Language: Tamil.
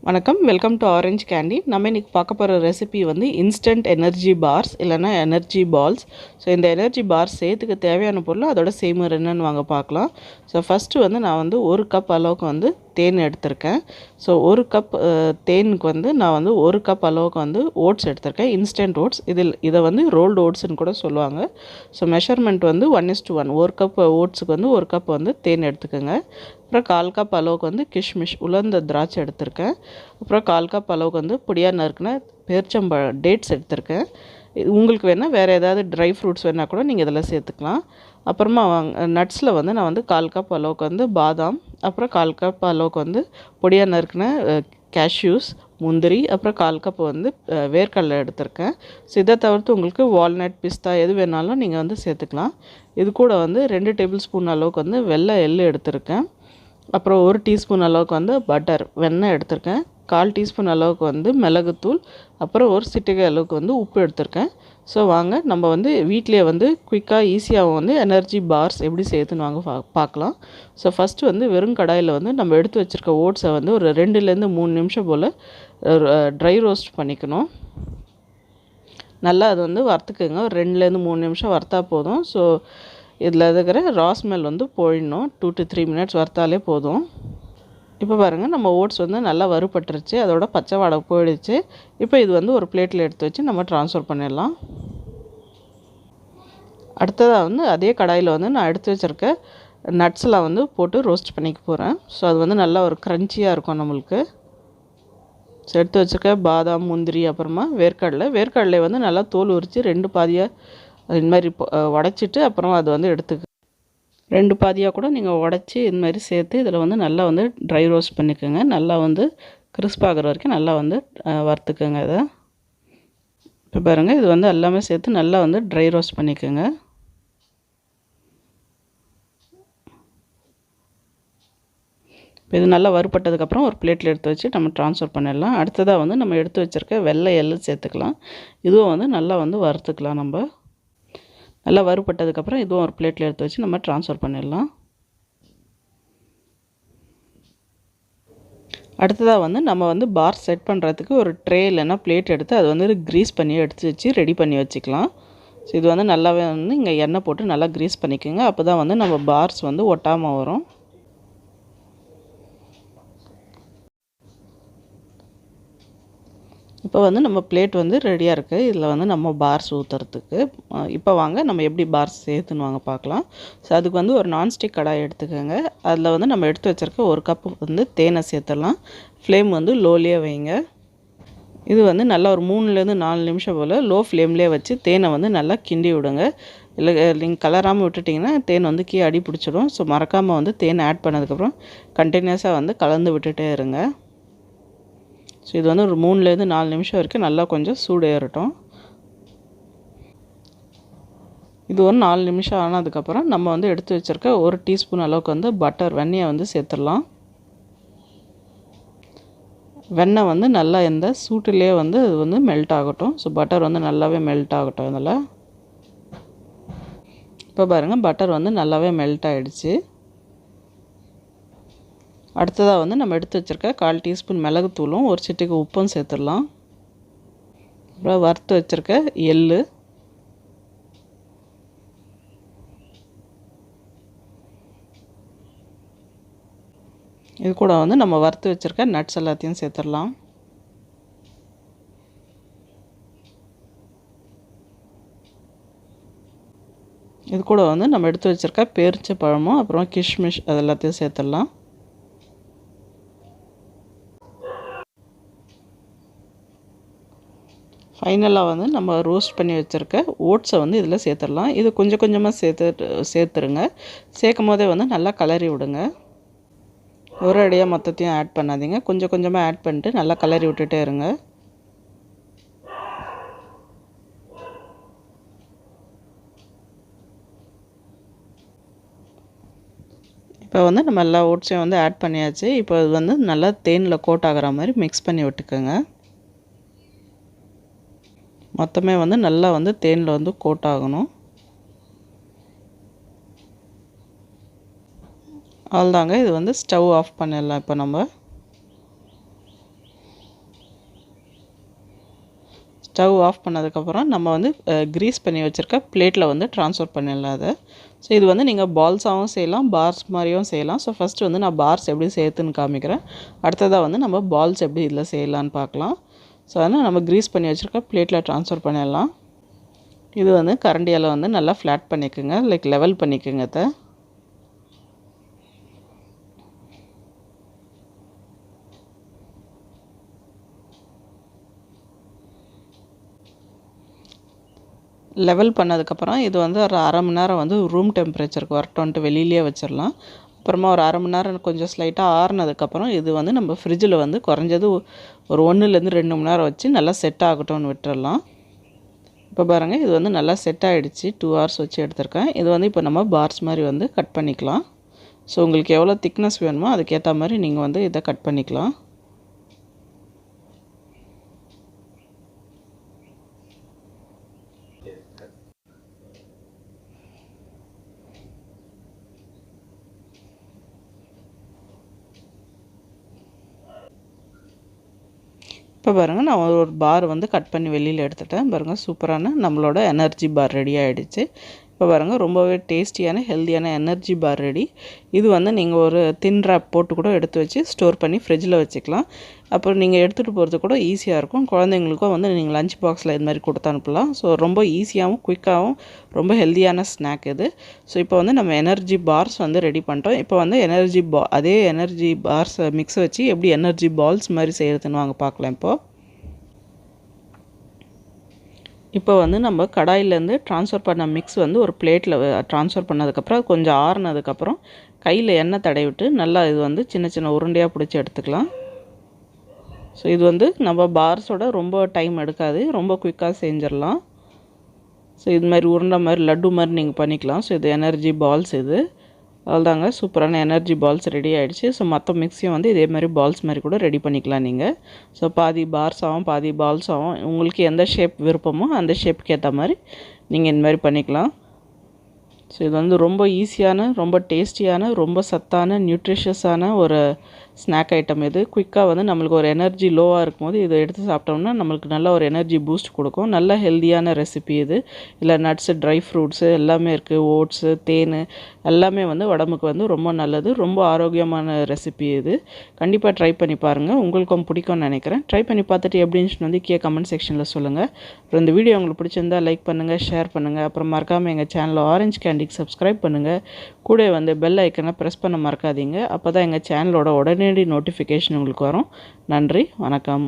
வணக்கம், வெல்கம் டு ஆரஞ்ச் கேண்டி. நம்ம இன்றைக்கி பார்க்க போகிற ரெசிபி வந்து இன்ஸ்டன்ட் எனர்ஜி பார்ஸ் இல்லைனா எனர்ஜி பால்ஸ். ஸோ இந்த எனர்ஜி பார்ஸ் செய்யறதுக்கு தேவையான பொருள் அதோட செய்முறை என்னென்னு வாங்க பார்க்கலாம். ஸோ ஃபஸ்ட்டு வந்து நான் வந்து 1 கப் அளவுக்கு வந்து தேன் எடுத்திருக்கேன். ஸோ 1 கப் தேனுக்கு வந்து நான் வந்து 1 கப் அளவுக்கு வந்து ஓட்ஸ் எடுத்திருக்கேன், இன்ஸ்டன்ட் ஓட்ஸ். இதை வந்து ரோல்டு ஓட்ஸ்ன்னு கூட சொல்லுவாங்க. ஸோ மெஷர்மெண்ட் வந்து 1:1. 1 கப் ஓட்ஸுக்கு வந்து 1 கப் வந்து தேன் எடுத்துக்கோங்க. அப்புறம் 1/4 கப் அளவுக்கு வந்து கிஷ்மிஷ் உலர்ந்த திராட்சை எடுத்திருக்கேன். அப்புறம் 1/4 கப் அளவுக்கு வந்து பொடியாக நறுக்குன பேரிச்சம்பழம் டேட்ஸ் எடுத்திருக்கேன். இது உங்களுக்கு வேணால் வேறு ஏதாவது ட்ரை ஃப்ரூட்ஸ் வேணால் கூட நீங்கள் இதில் சேர்த்துக்கலாம். அப்புறமா நட்ஸில் வந்து நான் வந்து 1/4 கப் அளவுக்கு வந்து பாதாம், அப்புறம் 1/4 கப் அளவுக்கு வந்து பொடியாக நறுக்குன கேஷ்யூஸ், முந்திரி, அப்புறம் 1/4 கப் வந்து வேர்க்கடலை எடுத்திருக்கேன். ஸோ இதை தவிர்த்து உங்களுக்கு வால்நட், பிஸ்தா எது வேணாலும் நீங்கள் வந்து சேர்த்துக்கலாம். இது கூட வந்து 2 டேபிள் ஸ்பூன் அளவுக்கு வந்து வெள்ளை எள்ளு எடுத்திருக்கேன். அப்புறம் 1 டீஸ்பூன் அளவுக்கு வந்து பட்டர் வெண்ணெய் எடுத்திருக்கேன். 1/4 டீஸ்பூன் அளவுக்கு வந்து மிளகுத்தூள், அப்புறம் 1 சிட்டிகை அளவுக்கு வந்து உப்பு எடுத்திருக்கேன். ஸோ வாங்க நம்ம வந்து வீட்டிலே வந்து குயிக்காக ஈஸியாகவும் வந்து எனர்ஜி பார்ஸ் எப்படி செய்யுதுன்னு வாங்க பார்க்கலாம். ஸோ ஃபஸ்ட்டு வந்து வெறும் கடாயில் வந்து நம்ம எடுத்து வச்சுருக்க ஓட்ஸை வந்து ஒரு 2லேருந்து 3 நிமிஷம் போல் ட்ரை ரோஸ்ட் பண்ணிக்கணும். நல்லா அது வந்து வறுத்துக்குங்க. ஒரு 2லேருந்து 3 நிமிஷம் வறுத்தா போதும். ஸோ இதில் இருக்கிற ரா ஸ்மெல் வந்து போயிடணும். 2 to 3 மினிட்ஸ் வறுத்தாலே போதும். இப்போ பாருங்கள், நம்ம ஓட்ஸ் வந்து நல்லா வறுபட்டுருச்சு, அதோட பச்சை வாடை போயிடுச்சு. இப்போ இது வந்து ஒரு பிளேட்டில் எடுத்து வச்சு நம்ம ட்ரான்ஸ்ஃபர் பண்ணிடலாம். அடுத்ததாக வந்து அதே கடாயில் வந்து நான் எடுத்து வச்சுருக்க நட்ஸ்லாம் வந்து போட்டு ரோஸ்ட் பண்ணிக்க போகிறேன். ஸோ அது வந்து நல்லா ஒரு க்ரன்ச்சியாக இருக்கும் நம்மளுக்கு. ஸோ எடுத்து வச்சுருக்க பாதாம், முந்திரி, அப்புறமா வேர்க்கடலை வந்து நல்லா தோல் உரித்து 2 பாதியாக இது மாதிரி உடச்சிட்டு அப்புறம் அது வந்து எடுத்துக்க 2 பாதியாக கூட நீங்கள் உடச்சி இது மாதிரி சேர்த்து இதில் வந்து நல்லா வந்து ட்ரை ரோஸ்ட் பண்ணிக்கோங்க. நல்லா வந்து கிறிஸ்ப் ஆகிற வரைக்கும் நல்லா வந்து வறுத்துக்கோங்க. இதை இப்போ பாருங்கள், இது வந்து எல்லாமே சேர்த்து நல்லா வந்து ட்ரை ரோஸ்ட் பண்ணிக்கோங்க. இப்போ இது நல்லா வறுபட்டதுக்கப்புறம் ஒரு பிளேட்டில் எடுத்து வச்சு நம்ம ட்ரான்ஸ்ஃபர் பண்ணிடலாம். அடுத்ததாக வந்து நம்ம எடுத்து வச்சுருக்க வெள்ளை எள்ளு சேர்த்துக்கலாம். இதுவும் வந்து நல்லா வந்து வறுத்துக்கலாம். நம்ம நல்லா வறுபட்டதுக்கப்புறம் இதுவும் ஒரு பிளேட்டில் எடுத்து வச்சு நம்ம ட்ரான்ஸ்ஃபர் பண்ணிடலாம். அடுத்ததாக வந்து நம்ம வந்து பார் செட் பண்ணுறதுக்கு ஒரு ட்ரே இல்லைன்னா பிளேட் எடுத்து அது வந்து க்ரீஸ் பண்ணி எடுத்து வச்சு ரெடி பண்ணி வச்சுக்கலாம். ஸோ இது வந்து நல்லாவே வந்து இங்கே எண்ணெய் போட்டு நல்லா க்ரீஸ் பண்ணிக்கோங்க. அப்போ தான் வந்து நம்ம பார்ஸ் வந்து ஒட்டாமல் வரும். இப்போ வந்து நம்ம பிளேட் வந்து ரெடியாக இருக்குது. இதில் வந்து நம்ம பார்ஸ் ஊற்றுறதுக்கு. இப்போ வாங்க நம்ம எப்படி பார்ஸ் சேர்த்துன்னு வாங்க பார்க்கலாம். ஸோ அதுக்கு வந்து ஒரு நான்ஸ்டிக் கடாய் எடுத்துக்கோங்க. அதில் வந்து நம்ம எடுத்து வச்சுருக்க 1 கப்பு வந்து தேனை சேர்த்துடலாம். ஃப்ளேம் வந்து லோலேயே வைங்க. இது வந்து நல்லா ஒரு 3லேருந்து 4 நிமிஷம் போல் லோ ஃப்ளேம்லேயே வச்சு தேனை வந்து நல்லா கிண்டி விடுங்க. இல்லை நீங்கள் கலராமல் விட்டுட்டிங்கன்னா தேன் வந்து கீழே அடி பிடிச்சிடும். ஸோ மறக்காமல் வந்து தேன் ஆட் பண்ணதுக்கப்புறம் கண்டினியூஸாக வந்து கலந்து விட்டுட்டே இருங்க. ஸோ இது வந்து ஒரு 3லேருந்து 4 நிமிஷம் வரைக்கும் நல்லா கொஞ்சம் சூடு ஏறட்டும். இது ஒரு 4 நிமிஷம் ஆனதுக்கப்புறம் நம்ம வந்து எடுத்து வச்சுருக்க 1 டீஸ்பூன் அளவுக்கு வந்து பட்டர் வெண்ணெயை வந்து சேர்த்துடலாம். வெண்ணெய் வந்து நல்லா இந்த சூட்டிலே வந்து அது வந்து மெல்ட் ஆகட்டும். ஸோ பட்டர் வந்து நல்லாவே மெல்ட் ஆகட்டும். இதில் இப்போ பாருங்கள், பட்டர் வந்து நல்லாவே மெல்ட் ஆகிடுச்சு. அடுத்ததாக வந்து நம்ம எடுத்து வச்சுருக்க 1/4 டீஸ்பூன் மிளகுத்தூளும் 1 சிட்டிகை உப்பும் சேர்த்துடலாம். அப்புறம் வறுத்து வச்சுருக்க எள்ளு, இது கூட வந்து நம்ம வறுத்து வச்சுருக்க நட்ஸ் எல்லாத்தையும் சேர்த்துடலாம். இது கூட வந்து நம்ம எடுத்து வச்சுருக்க பேரிச்சம்பழமும் அப்புறம் கிஷ்மிஷ் அது எல்லாத்தையும் சேர்த்துடலாம். ஃபைனலாக வந்து நம்ம ரோஸ்ட் பண்ணி வச்சுருக்க ஓட்ஸை வந்து இதில் சேர்த்துடலாம். இது கொஞ்சம் கொஞ்சமாக சேர்த்துருங்க. சேர்க்கும் போதே வந்து நல்லா கலரி விடுங்க. ஒரு அடியாக மொத்தத்தையும் ஆட் பண்ணாதீங்க. கொஞ்சம் கொஞ்சமாக ஆட் பண்ணிட்டு நல்லா கலரி விட்டுட்டே இருங்க. இப்போ வந்து நம்ம எல்லா ஓட்ஸையும் வந்து ஆட் பண்ணியாச்சு. இப்போ இது வந்து நல்லா தேனில் கோட் ஆகிற மாதிரி மிக்ஸ் பண்ணி விட்டுக்கோங்க. மொத்தமே வந்து நல்லா வந்து தேனில் வந்து கோட் ஆகணும். அவ்வளோதாங்க, இது வந்து ஸ்டவ் ஆஃப் பண்ணிடலாம். இப்போ நம்ம ஸ்டவ் ஆஃப் பண்ணதுக்கப்புறம் நம்ம வந்து க்ரீஸ் பண்ணி வச்சுருக்க பிளேட்டில் வந்து ட்ரான்ஸ்ஃபர் பண்ணிடலாம் அதை. ஸோ இது வந்து நீங்கள் பால்ஸாகவும் செய்யலாம், பார்ஸ் மாதிரியும் செய்யலாம். ஸோ ஃபஸ்ட்டு வந்து நான் பார்ஸ் எப்படி சேர்த்துன்னு காமிக்கிறேன். அடுத்ததாக வந்து நம்ம பால்ஸ் எப்படி இதில் செய்யலான்னு பார்க்கலாம். ஸோ அதனால் நம்ம க்ரீஸ் பண்ணி வச்சுருக்க பிளேட்டில் ட்ரான்ஸ்ஃபர் பண்ணிடலாம். இது வந்து கரண்டியால் வந்து நல்லா ஃப்ளாட் பண்ணிக்கோங்க, லைக் லெவல் பண்ணிக்கோங்க அதை. லெவல் பண்ணதுக்கப்புறம் இது வந்து ஒரு அரை மணி நேரம் வந்து ரூம் டெம்பரேச்சருக்கு வரட்டும்ன்ட்டு வெளியிலே வச்சிடலாம். அப்புறமா ஒரு அரை மணி நேரம் கொஞ்சம் ஸ்லைட்டாக ஆறுனதுக்கப்புறம் இது வந்து நம்ம ஃப்ரிட்ஜில் வந்து குறைஞ்சது ஒரு 1லேருந்து 2 மணி நேரம் வச்சு நல்லா செட் ஆகட்டும்னு விட்டுறலாம். இப்போ பாருங்கள், இது வந்து நல்லா செட் ஆகிடுச்சு. 2 ஹவர்ஸ் வச்சு எடுத்திருக்கேன். இது வந்து இப்போ நம்ம பார்ஸ் மாதிரி வந்து கட் பண்ணிக்கலாம். ஸோ உங்களுக்கு எவ்வளோ திக்னஸ் வேணுமோ அதுக்கேற்ற மாதிரி நீங்கள் வந்து இதை கட் பண்ணிக்கலாம். இப்போ பாருங்கள், நான் ஒரு பார் வந்து கட் பண்ணி வெளியில் எடுத்துட்டேன். பாருங்கள், சூப்பரான நம்மளோட எனர்ஜி பார் ரெடி ஆகிடுச்சு. இப்போ பாருங்கள், ரொம்பவே டேஸ்டியான ஹெல்த்தியான எனர்ஜி பார் ரெடி. இது வந்து நீங்கள் ஒரு தின் ரேப் போட்டு கூட எடுத்து வச்சு ஸ்டோர் பண்ணி ஃப்ரிட்ஜில் வச்சுக்கலாம். அப்புறம் நீங்கள் எடுத்துகிட்டு போகிறது கூட ஈஸியாக இருக்கும். குழந்தைங்களுக்கும் வந்து நீங்கள் லஞ்ச் பாக்ஸில் இது மாதிரி கொடுத்து அனுப்பலாம். ஸோ ரொம்ப ஈஸியாகவும் குயிக்காகவும் ரொம்ப ஹெல்த்தியான ஸ்நாக் இது. ஸோ இப்போ வந்து நம்ம எனர்ஜி பார்ஸ் வந்து ரெடி பண்ணிட்டோம். இப்போ வந்து அதே எனர்ஜி பார்ஸ் மிக்ஸ் வச்சு எப்படி எனர்ஜி பால்ஸ் மாதிரி செய்கிறதுன்னு வாங்க பார்க்கலாம். இப்போ வந்து நம்ம கடாயிலேருந்து ட்ரான்ஸ்ஃபர் பண்ண மிக்ஸ் வந்து ஒரு பிளேட்டில் ட்ரான்ஸ்ஃபர் பண்ணதுக்கப்புறம் கொஞ்சம் ஆறுனதுக்கப்புறம் கையில் எண்ணெய் தடவிட்டு நல்லா இது வந்து சின்ன சின்ன உருண்டையாக பிடிச்சி எடுத்துக்கலாம். ஸோ இது வந்து நம்ம பார்ஸோட ரொம்ப டைம் எடுக்காது, ரொம்ப குயிக்காக செஞ்சிடலாம். ஸோ இது மாதிரி உருண்டை மாதிரி லட்டு மாதிரி நீங்கள் பண்ணிக்கலாம். ஸோ இது எனர்ஜி பால்ஸ் இது. அவ்வளோதாங்க, சூப்பரான எனர்ஜி பால்ஸ் ரெடி ஆகிடுச்சு. ஸோ மற்ற மிக்ஸையும் வந்து இதே மாதிரி பால்ஸ் மாதிரி கூட ரெடி பண்ணிக்கலாம் நீங்கள். ஸோ பாதி பார்ஸாகவும் பாதி பால்ஸாகவும் உங்களுக்கு எந்த ஷேப் விருப்பமோ அந்த ஷேப்புக்கு ஏற்ற மாதிரி நீங்கள் இந்த மாதிரி பண்ணிக்கலாம். ஸோ இது வந்து ரொம்ப ஈஸியான, ரொம்ப டேஸ்டியான, ரொம்ப சத்தான, நியூட்ரிஷியஸான ஒரு ஸ்நாக் ஐட்டம் இது. குயிக்காக வந்து நம்மளுக்கு ஒரு எனர்ஜி லோவாக இருக்கும்போது இதை எடுத்து சாப்பிட்டோம்னா நம்மளுக்கு நல்ல ஒரு எனர்ஜி பூஸ்ட் கொடுக்கும். நல்ல ஹெல்த்தியான ரெசிபி இது. இல்லை நட்ஸு, ட்ரை ஃப்ரூட்ஸு எல்லாமே இருக்குது, ஓட்ஸு, தேன் எல்லாமே வந்து உடம்புக்கு வந்து ரொம்ப நல்லது. ரொம்ப ஆரோக்கியமான ரெசிபி இது. கண்டிப்பாக ட்ரை பண்ணி பாருங்கள், உங்களுக்கும் பிடிக்கும்னு நினைக்கிறேன். ட்ரை பண்ணி பார்த்துட்டு எப்படின்னு வந்து கமெண்ட் செக்ஷனில் சொல்லுங்கள். அப்புறம் இந்த வீடியோ உங்களுக்கு பிடிச்சிருந்தா லைக் பண்ணுங்கள், ஷேர் பண்ணுங்கள். அப்புறம் மறக்காமல் எங்கள் சேனலில் ஆரஞ்ச் கேண்டிக்கு சப்ஸ்கிரைப் பண்ணுங்கள். கூட வந்து பெல் ஐக்கனை ப்ரெஸ் பண்ண மறக்காதீங்க. அப்போ தான் எங்கள் சேனலோட உடனடி நோட்டிஃபிகேஷன் உங்களுக்கு வரும். நன்றி, வணக்கம்.